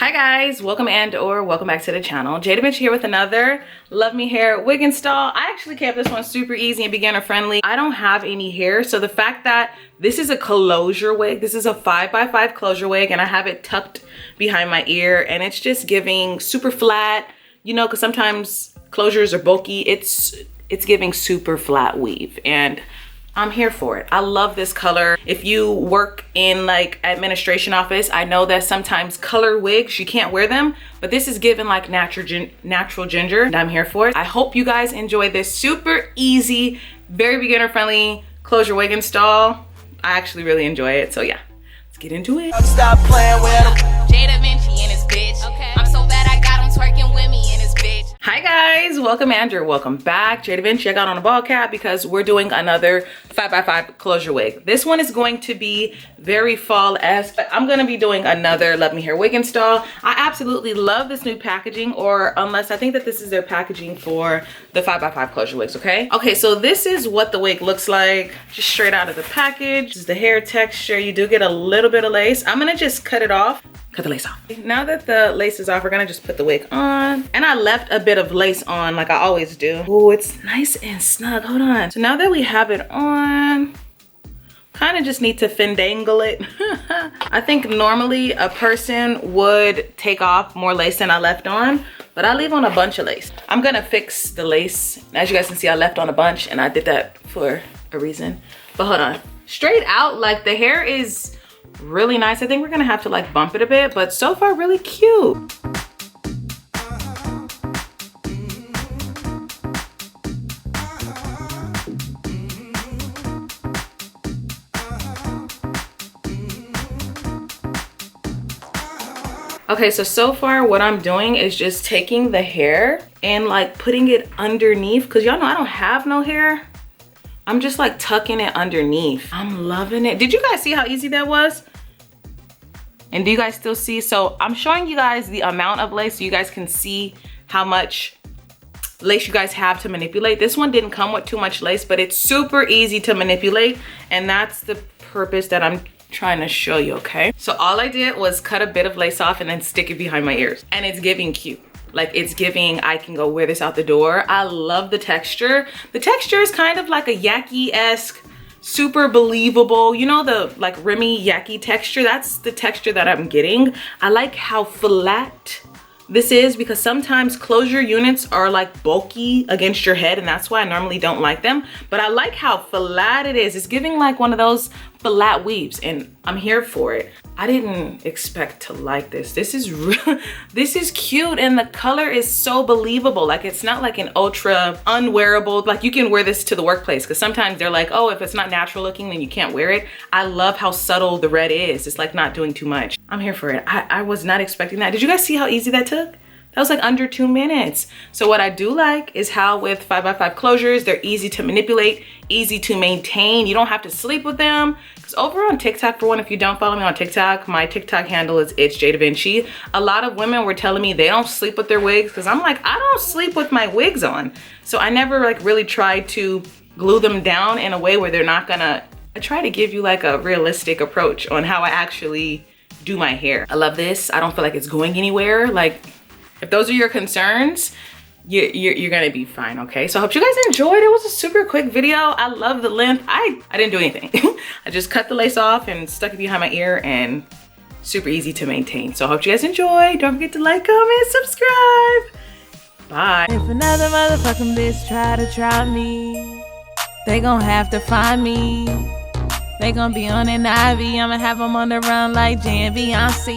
Hi guys, welcome and/or welcome back to the channel. jdevinci here with another Luvmehair wig install. I actually kept this one super easy and beginner friendly. I don't have any hair, so the fact that this is a closure wig, this is a 5x5 closure wig, and I have it tucked behind my ear, and it's just giving super flat, you know, because sometimes closures are bulky. It's giving super flat weave, and I'm here for it. I love this color. If you work in like administration office, I know that sometimes color wigs, you can't wear them, but this is given like natural ginger, and I'm here for it. I hope you guys enjoy this super easy, very beginner friendly closure wig install. I actually really enjoy it, so yeah, let's get into it. Stop playing with him. jdevinci in his bitch. Okay. I'm so bad I got him twerking with me in his bitch. Hi guys, welcome and/or welcome back. jdevinci. I got on a ball cap because we're doing another 5x5 closure wig. This one is going to be very fall-esque, but I'm gonna be doing another Luvmehair wig install. I absolutely love this new packaging, or unless I think that this is their packaging for the 5x5 closure wigs, okay? Okay, so this is what the wig looks like, just straight out of the package. This is the hair texture. You do get a little bit of lace. I'm gonna just cut it off. Cut the lace off. Now that the lace is off, we're gonna just put the wig on. And I left a bit of lace on like I always do. Oh, it's nice and snug. Hold on. So now that we have it on, kind of just need to findangle it. I think normally a person would take off more lace than I left on, but I leave on a bunch of lace. I'm gonna fix the lace. As you guys can see, I left on a bunch, and I did that for a reason. But hold on. Straight out, like the hair is really nice. I think we're gonna have to like bump it a bit, but so far really cute. Okay, so far what I'm doing is just taking the hair and like putting it underneath, because y'all know I don't have no hair. I'm just like tucking it underneath. I'm loving it. Did you guys see how easy that was? And do you guys still see? So I'm showing you guys the amount of lace so you guys can see how much lace you guys have to manipulate. This one didn't come with too much lace, but it's super easy to manipulate. And that's the purpose that I'm trying to show you, okay? So all I did was cut a bit of lace off and then stick it behind my ears. And it's giving cute. Like it's giving, I can go wear this out the door. I love the texture. The texture is kind of like a yaki-esque, super believable, you know, the like Remy yaki texture. That's the texture that I'm getting. I like how flat this is, because sometimes closure units are like bulky against your head, and that's why I normally don't like them. But I like how flat it is. It's giving like one of those flat weaves, and I'm here for it. I didn't expect to like this. This is real. This is cute, and the color is so believable. Like it's not like an ultra unwearable, like you can wear this to the workplace, because sometimes they're like, oh, if it's not natural looking, then you can't wear it. I love how subtle the red is. It's like not doing too much. I'm here for it. I was not expecting that. Did you guys see how easy that took? That was like under 2 minutes. So what I do like is how with 5x5 closures, they're easy to manipulate, easy to maintain. You don't have to sleep with them. Because over on TikTok, for one, if you don't follow me on TikTok, my TikTok handle is jdevinci. A lot of women were telling me they don't sleep with their wigs, because I'm like, I don't sleep with my wigs on. So I never like really tried to glue them down in a way where they're not gonna, I try to give you like a realistic approach on how I actually do my hair. I love this. I don't feel like it's going anywhere. Like, if those are your concerns, you're gonna be fine, okay? So I hope you guys enjoyed. It was a super quick video. I love the length. I didn't do anything. I just cut the lace off and stuck it behind my ear, and super easy to maintain. So I hope you guys enjoy. Don't forget to like, comment, subscribe. Bye. If another motherfucking bitch try me, they gon' have to find me. They gon' be on an IV. I'ma have them on the run like jdevinci.